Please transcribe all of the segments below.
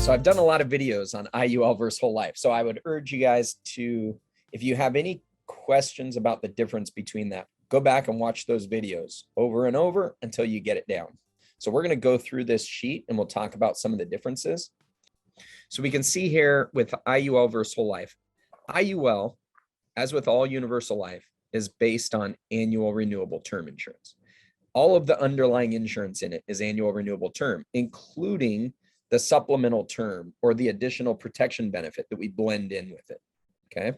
So I've done a lot of videos on IUL versus whole life. So I would urge you guys to, if you have any questions about the difference between that, go back and watch those videos over and over until you get it down. So we're going to go through this sheet and we'll talk about some of the differences. So we can see here with IUL versus whole life, IUL, as with all universal life, is based on annual renewable term insurance. All of the underlying insurance in it is annual renewable term, including the supplemental term or the additional protection benefit that we blend in with it. Okay.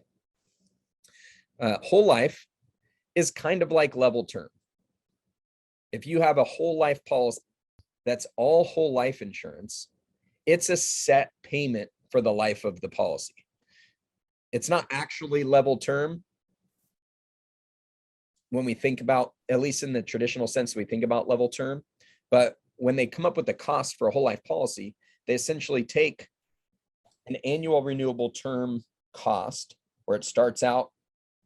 Whole life is kind of like level term. If you have a whole life policy that's all whole life insurance, it's a set payment for the life of the policy. It's not actually level term. When we think about, at least in the traditional sense, we think about level term, but when they come up with the cost for a whole life policy, they essentially take an annual renewable term cost where it starts out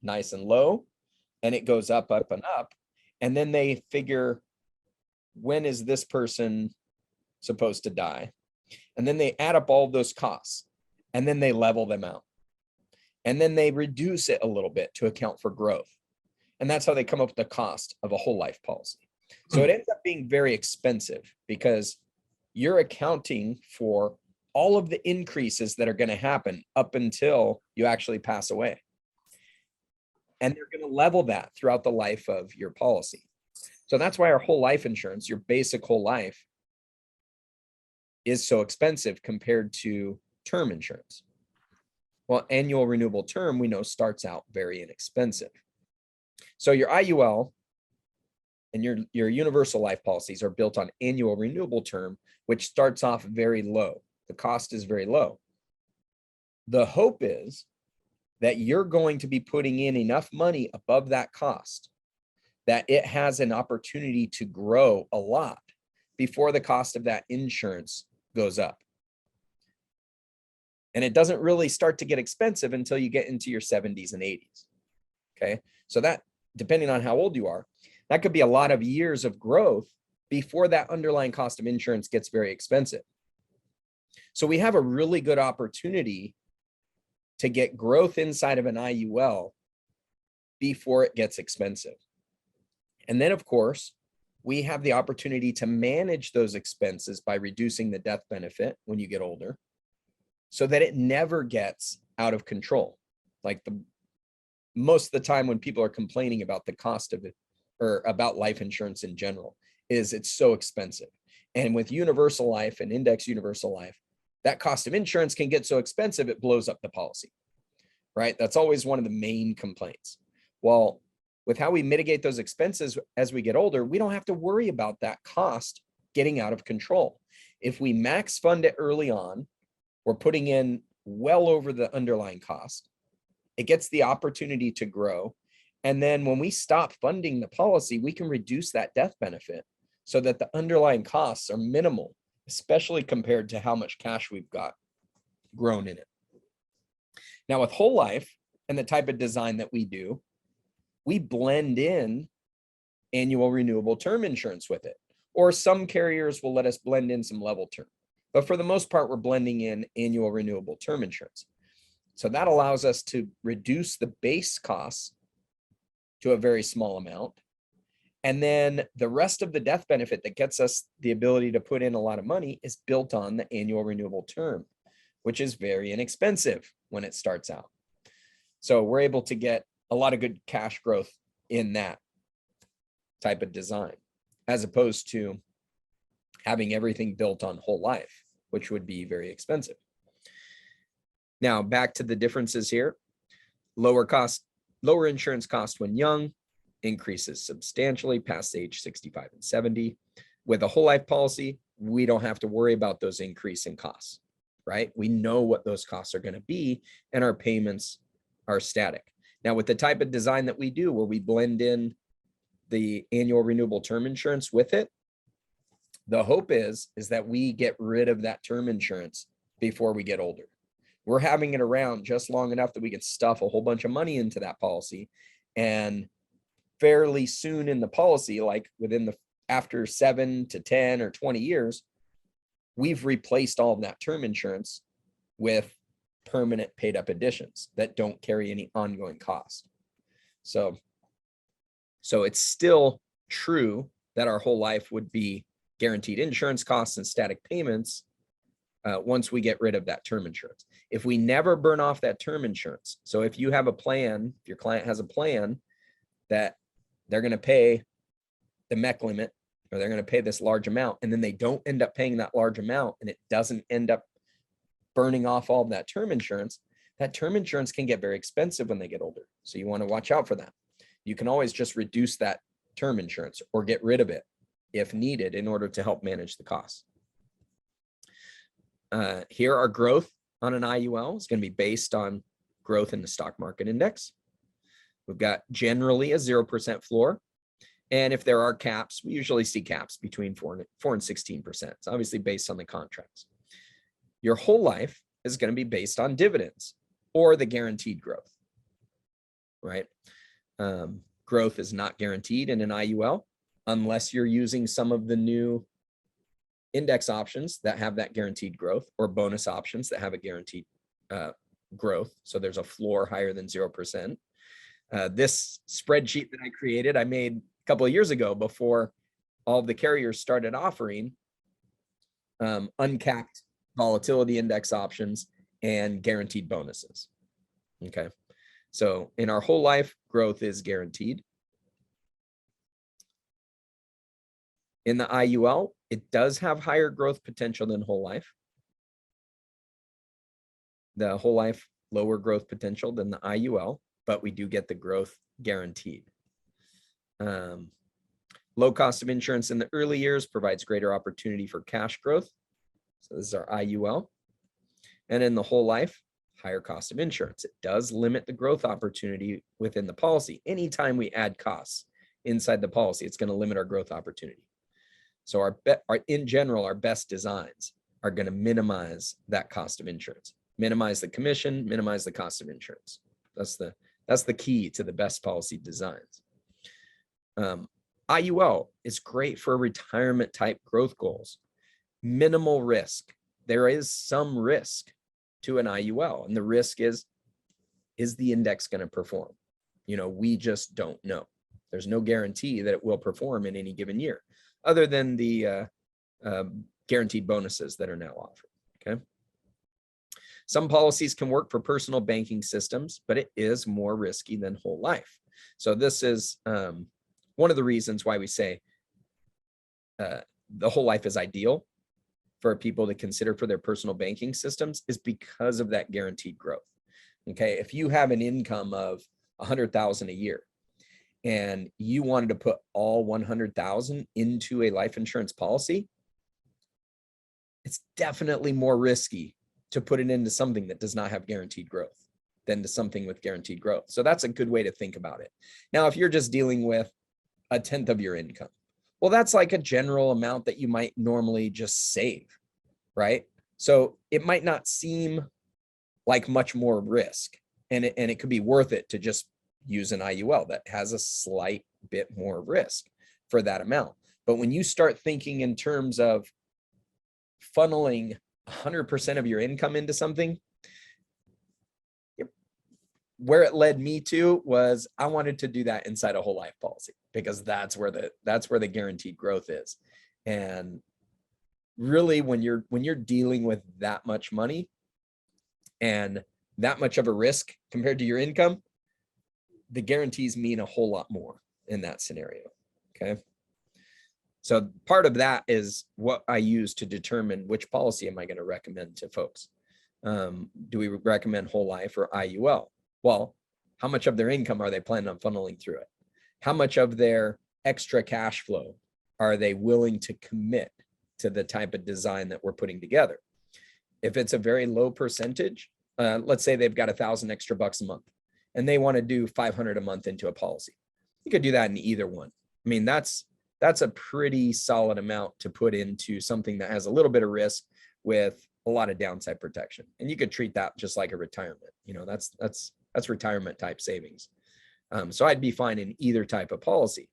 nice and low and it goes up, up, and up. And then they figure, when is this person supposed to die? And then they add up all those costs and then they level them out. And then they reduce it a little bit to account for growth. And that's how they come up with the cost of a whole life policy. So it ends up being very expensive because you're accounting for all of the increases that are going to happen up until you actually pass away. And they're going to level that throughout the life of your policy. So that's why our whole life insurance, your basic whole life, is so expensive compared to term insurance. Well, annual renewable term, we know, starts out very inexpensive. So your IUL and your universal life policies are built on annual renewable term, which starts off very low. The cost is very low. The hope is that you're going to be putting in enough money above that cost that it has an opportunity to grow a lot before the cost of that insurance goes up. And it doesn't really start to get expensive until you get into your 70s and 80s. Okay. So that, depending on how old you are, that could be a lot of years of growth before that underlying cost of insurance gets very expensive. So we have a really good opportunity to get growth inside of an IUL before it gets expensive. And then, of course, we have the opportunity to manage those expenses by reducing the death benefit when you get older so that it never gets out of control. Like most of the time when people are complaining about the cost of it or about life insurance in general, is it's so expensive. And with universal life and index universal life, that cost of insurance can get so expensive it blows up the policy, right? That's always one of the main complaints. Well, with how we mitigate those expenses as we get older, we don't have to worry about that cost getting out of control. If we max fund it early on, we're putting in well over the underlying cost. It gets the opportunity to grow. And then when we stop funding the policy, we can reduce that death benefit so that the underlying costs are minimal, especially compared to how much cash we've got grown in it. Now with whole life and the type of design that we do, we blend in annual renewable term insurance with it, or some carriers will let us blend in some level term. But for the most part, we're blending in annual renewable term insurance. So that allows us to reduce the base costs to a very small amount. And then the rest of the death benefit that gets us the ability to put in a lot of money is built on the annual renewable term, which is very inexpensive when it starts out. So we're able to get a lot of good cash growth in that type of design, as opposed to having everything built on whole life, which would be very expensive. Now, back to the differences here. Lower insurance cost when young, increases substantially past age 65 and 70. With a whole life policy, we don't have to worry about those increasing costs, right? We know what those costs are going to be and our payments are static. Now, with the type of design that we do, where we blend in the annual renewable term insurance with it, the hope is that we get rid of that term insurance before we get older. We're having it around just long enough that we can stuff a whole bunch of money into that policy, and fairly soon in the policy, like after 7 to 10 or 20 years, we've replaced all of that term insurance with permanent paid up additions that don't carry any ongoing cost. So it's still true that our whole life would be guaranteed insurance costs and static payments once we get rid of that term insurance. If we never burn off that term insurance, so if you have a plan, if your client has a plan that they're going to pay the MEC limit, or they're going to pay this large amount, and then they don't end up paying that large amount, and it doesn't end up burning off all of that term insurance can get very expensive when they get older. So you want to watch out for that. You can always just reduce that term insurance or get rid of it if needed in order to help manage the costs. Here, our growth on an IUL is going to be based on growth in the stock market index. We've got generally a 0% floor. And if there are caps, we usually see caps between 4 and 16%. It's obviously based on the contracts. Your whole life is going to be based on dividends or the guaranteed growth, right? Growth is not guaranteed in an IUL unless you're using some of the new index options that have that guaranteed growth, or bonus options that have a guaranteed growth. So there's a floor higher than 0%. This spreadsheet that I created, I made a couple of years ago before all of the carriers started offering uncapped volatility index options and guaranteed bonuses. Okay. So in our whole life, growth is guaranteed. In the IUL, it does have higher growth potential than whole life. The whole life, lower growth potential than the IUL, but we do get the growth guaranteed. Low cost of insurance in the early years provides greater opportunity for cash growth. So this is our IUL. And in the whole life, higher cost of insurance. It does limit the growth opportunity within the policy. Anytime we add costs inside the policy, it's going to limit our growth opportunity. So in general, our best designs are going to minimize that cost of insurance, minimize the commission, minimize the cost of insurance. That's the key to the best policy designs. IUL is great for retirement type growth goals. Minimal risk. There is some risk to an IUL, and the risk is the index going to perform? We just don't know. There's no guarantee that it will perform in any given year, other than the guaranteed bonuses that are now offered. Okay. Some policies can work for personal banking systems, but it is more risky than whole life. So this is one of the reasons why we say the whole life is ideal for people to consider for their personal banking systems, is because of that guaranteed growth. Okay. If you have an income of $100,000 a year and you wanted to put all $100,000 into a life insurance policy, it's definitely more risky to put it into something that does not have guaranteed growth than to something with guaranteed growth. So that's a good way to think about it. Now, if you're just dealing with 1/10 of your income, well, that's like a general amount that you might normally just save, right? So it might not seem like much more risk, and it could be worth it to just use an IUL that has a slight bit more risk for that amount. But when you start thinking in terms of funneling 100% of your income into something, where it led me to was I wanted to do that inside a whole life policy, because that's where the guaranteed growth is. And really, when you're dealing with that much money and that much of a risk compared to your income, the guarantees mean a whole lot more in that scenario. Okay. So part of that is what I use to determine which policy am I going to recommend to folks. Do we recommend whole life or IUL? Well, how much of their income are they planning on funneling through it? How much of their extra cash flow are they willing to commit to the type of design that we're putting together? If it's a very low percentage, let's say they've got $1,000 extra bucks a month and they want to do $500 a month into a policy. You could do that in either one. I mean, that's a pretty solid amount to put into something that has a little bit of risk with a lot of downside protection. And you could treat that just like a retirement. That's retirement type savings. So I'd be fine in either type of policy.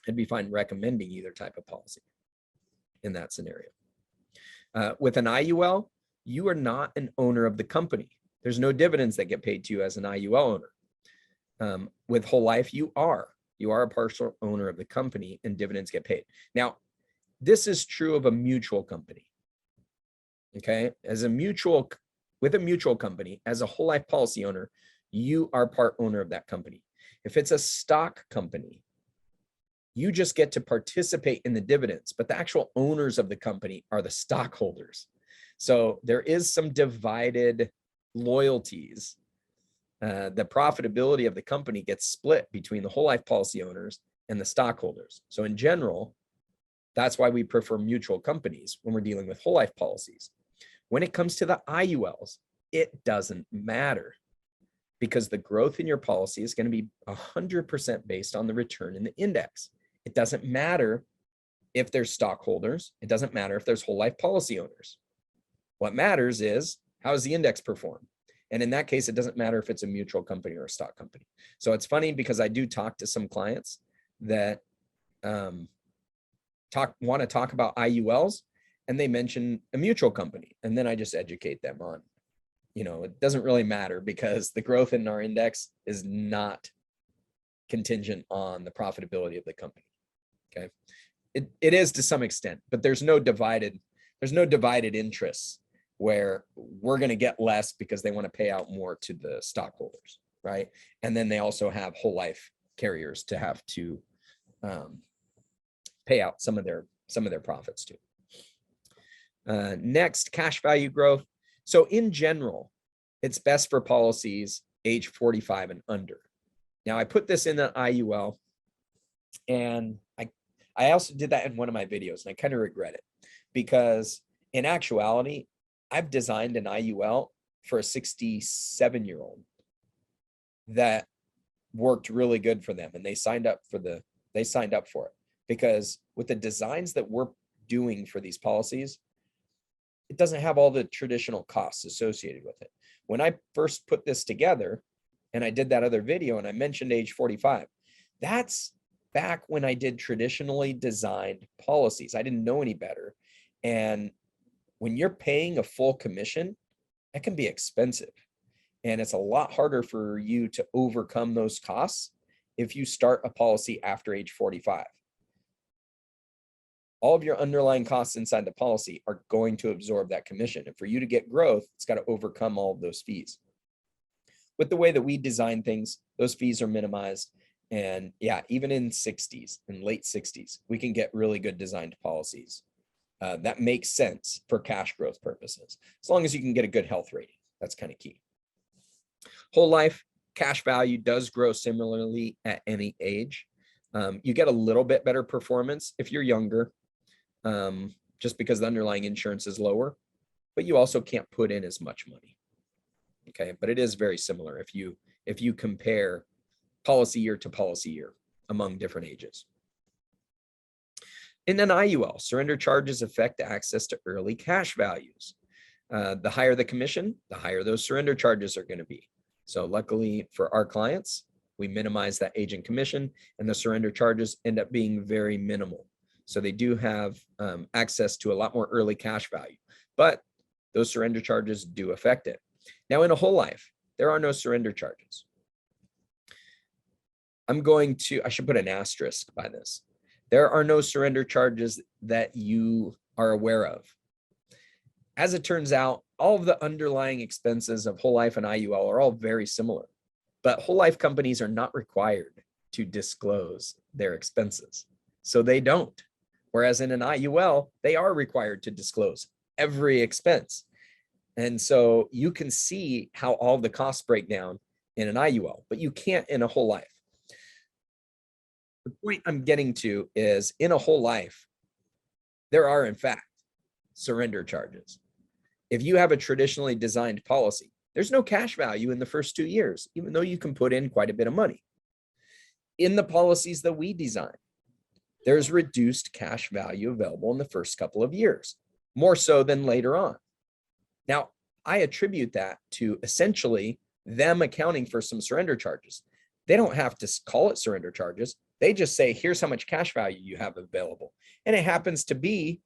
I'd be fine recommending either type of policy in that scenario. With an IUL, you are not an owner of the company. There's no dividends that get paid to you as an IUL owner. With whole life, you are a partial owner of the company and dividends get paid. Now, this is true of a mutual company. Okay. With a mutual company, as a whole life policy owner, you are part owner of that company. If it's a stock company, you just get to participate in the dividends, but the actual owners of the company are the stockholders. So there is some divided loyalties. The profitability of the company gets split between the whole life policy owners and the stockholders. So in general, that's why we prefer mutual companies when we're dealing with whole life policies. When it comes to the IULs, it doesn't matter because the growth in your policy is going to be 100% based on the return in the index. It doesn't matter if there's stockholders. It doesn't matter if there's whole life policy owners. What matters is how does the index perform? And in that case, it doesn't matter if it's a mutual company or a stock company. So it's funny because I do talk to some clients that want to talk about IULs and they mention a mutual company. And then I just educate them on, it doesn't really matter because the growth in our index is not contingent on the profitability of the company. Okay. It is to some extent, but there's no divided interests where we're going to get less because they want to pay out more to the stockholders, right? And then they also have whole life carriers to have to pay out some of their profits too. Next, cash value growth. So in general, it's best for policies age 45 and under. Now I put this in the IUL and I also did that in one of my videos and I kind of regret it because in actuality, I've designed an IUL for a 67-year-old that worked really good for them and they signed up for it because with the designs that we're doing for these policies, it doesn't have all the traditional costs associated with it. When I first put this together and I did that other video and I mentioned age 45, that's back when I did traditionally designed policies. I didn't know any better. And when you're paying a full commission, that can be expensive. And it's a lot harder for you to overcome those costs if you start a policy after age 45. All of your underlying costs inside the policy are going to absorb that commission. And for you to get growth, it's got to overcome all of those fees. With the way that we design things, those fees are minimized. And yeah, even in late 60s, we can get really good designed policies that make sense for cash growth purposes, as long as you can get a good health rating. That's kind of key. Whole life cash value does grow similarly at any age. You get a little bit better performance if you're younger, just because the underlying insurance is lower, but you also can't put in as much money. Okay, but it is very similar if you compare policy year to policy year among different ages. In an IUL, surrender charges affect access to early cash values. The higher the commission, the higher those surrender charges are going to be. So luckily for our clients, we minimize that agent commission and the surrender charges end up being very minimal. So they do have access to a lot more early cash value, but those surrender charges do affect it. Now in a whole life, there are no surrender charges. I should put an asterisk by this. There are no surrender charges that you are aware of. As it turns out, all of the underlying expenses of whole life and IUL are all very similar, but whole life companies are not required to disclose their expenses. So they don't. Whereas in an IUL, they are required to disclose every expense. And so you can see how all the costs break down in an IUL, but you can't in a whole life. The point I'm getting to is in a whole life, there are in fact surrender charges. If you have a traditionally designed policy, there's no cash value in the first 2 years, even though you can put in quite a bit of money. In the policies that we design, there's reduced cash value available in the first couple of years, more so than later on. Now, I attribute that to essentially them accounting for some surrender charges. They don't have to call it surrender charges. They just say, here's how much cash value you have available. And it happens to be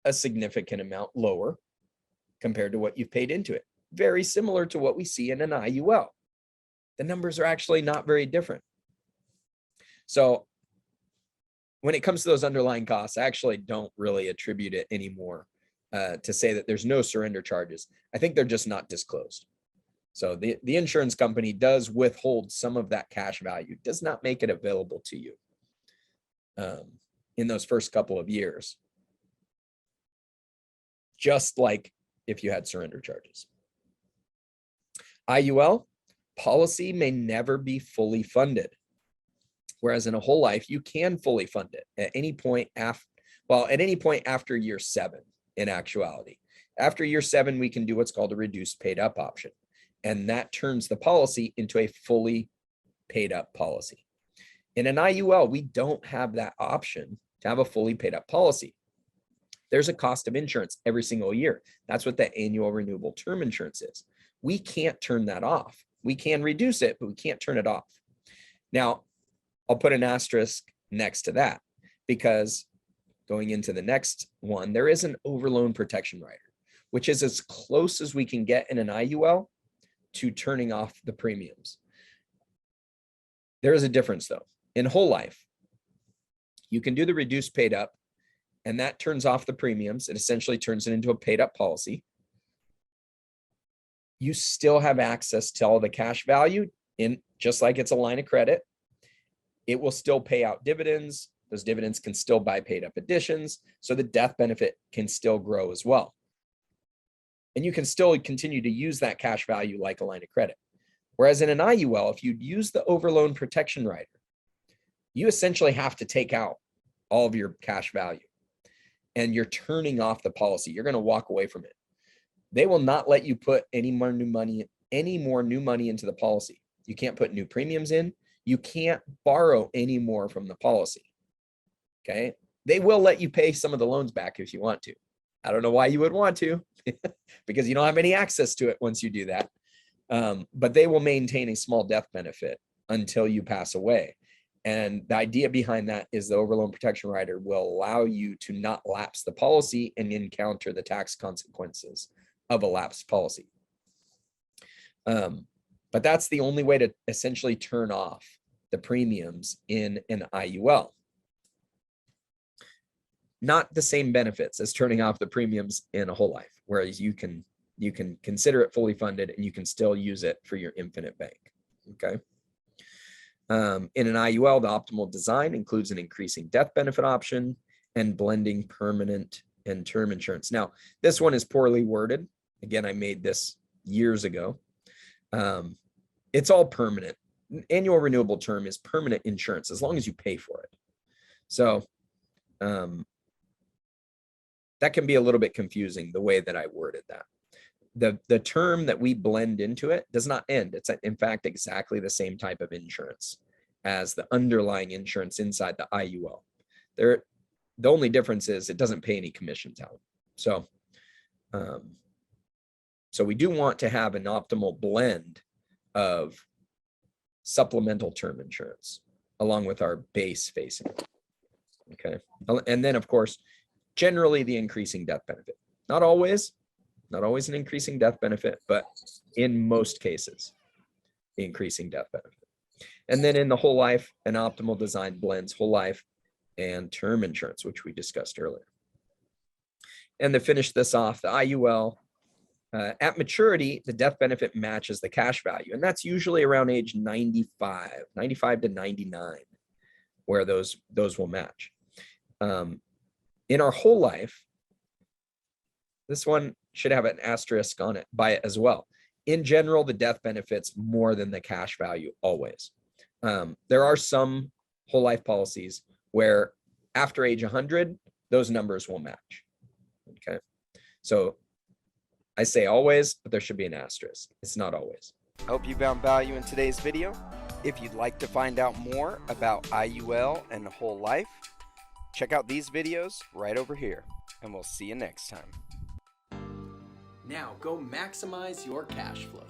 a significant amount lower compared to what you've paid into it. Very similar to what we see in an IUL. The numbers are actually not very different. So when it comes to those underlying costs, I actually don't really attribute it anymore to say that there's no surrender charges. I think they're just not disclosed. So the insurance company does withhold some of that cash value, does not make it available to you in those first couple of years, just like if you had surrender charges. IUL, policy may never be fully funded. Whereas in a whole life, you can fully fund it at any point after year 7, in actuality. After year 7, we can do what's called a reduced paid up option. And that turns the policy into a fully paid up policy. In an IUL, we don't have that option to have a fully paid up policy. There's a cost of insurance every single year. That's what the annual renewable term insurance is. We can't turn that off. We can reduce it, but we can't turn it off. Now, I'll put an asterisk next to that, because going into the next one, there is an overloan protection rider, which is as close as we can get in an IUL to turning off the premiums. There is a difference though. In whole life, you can do the reduced paid up, and that turns off the premiums. It essentially turns it into a paid up policy. You still have access to all the cash value in, just like it's a line of credit. It will still pay out dividends. Those dividends can still buy paid up additions. So the death benefit can still grow as well. And you can still continue to use that cash value like a line of credit. Whereas in an IUL, if you use the overloan protection rider, you essentially have to take out all of your cash value, and you're turning off the policy. You're going to walk away from it. They will not let you put any more new money into the policy. You can't put new premiums in. You can't borrow any more from the policy. Okay. They will let you pay some of the loans back if you want to. I don't know why you would want to, because you don't have any access to it once you do that. But they will maintain a small death benefit until you pass away. And the idea behind that is the overloan protection rider will allow you to not lapse the policy and encounter the tax consequences of a lapsed policy. But that's the only way to essentially turn off the premiums in an IUL. Not the same benefits as turning off the premiums in a whole life, whereas you can consider it fully funded and you can still use it for your infinite bank. Okay. In an IUL, the optimal design includes an increasing death benefit option and blending permanent and term insurance. Now, this one is poorly worded. Again, I made this years ago. It's all permanent. Annual renewable term is permanent insurance as long as you pay for it. So that can be a little bit confusing the way that I worded that. The term that we blend into it does not end. It's in fact exactly the same type of insurance as the underlying insurance inside the IUL. The only difference is it doesn't pay any commissions out. So we do want to have an optimal blend of supplemental term insurance along with our base facing. Okay. And then of course, generally the increasing death benefit. Not always an increasing death benefit, but in most cases, the increasing death benefit. And then in the whole life, an optimal design blends whole life and term insurance, which we discussed earlier. And to finish this off, the IUL, at maturity, the death benefit matches the cash value. And that's usually around age 95 to 99, where those will match. In our whole life, this one should have an asterisk on it by it as well. In general, the death benefits more than the cash value always. There are some whole life policies where after age 100, those numbers will match. Okay. So I say always, but there should be an asterisk. It's not always. I hope you found value in today's video. If you'd like to find out more about IUL and whole life, check out these videos right over here, and we'll see you next time. Now go maximize your cash flow.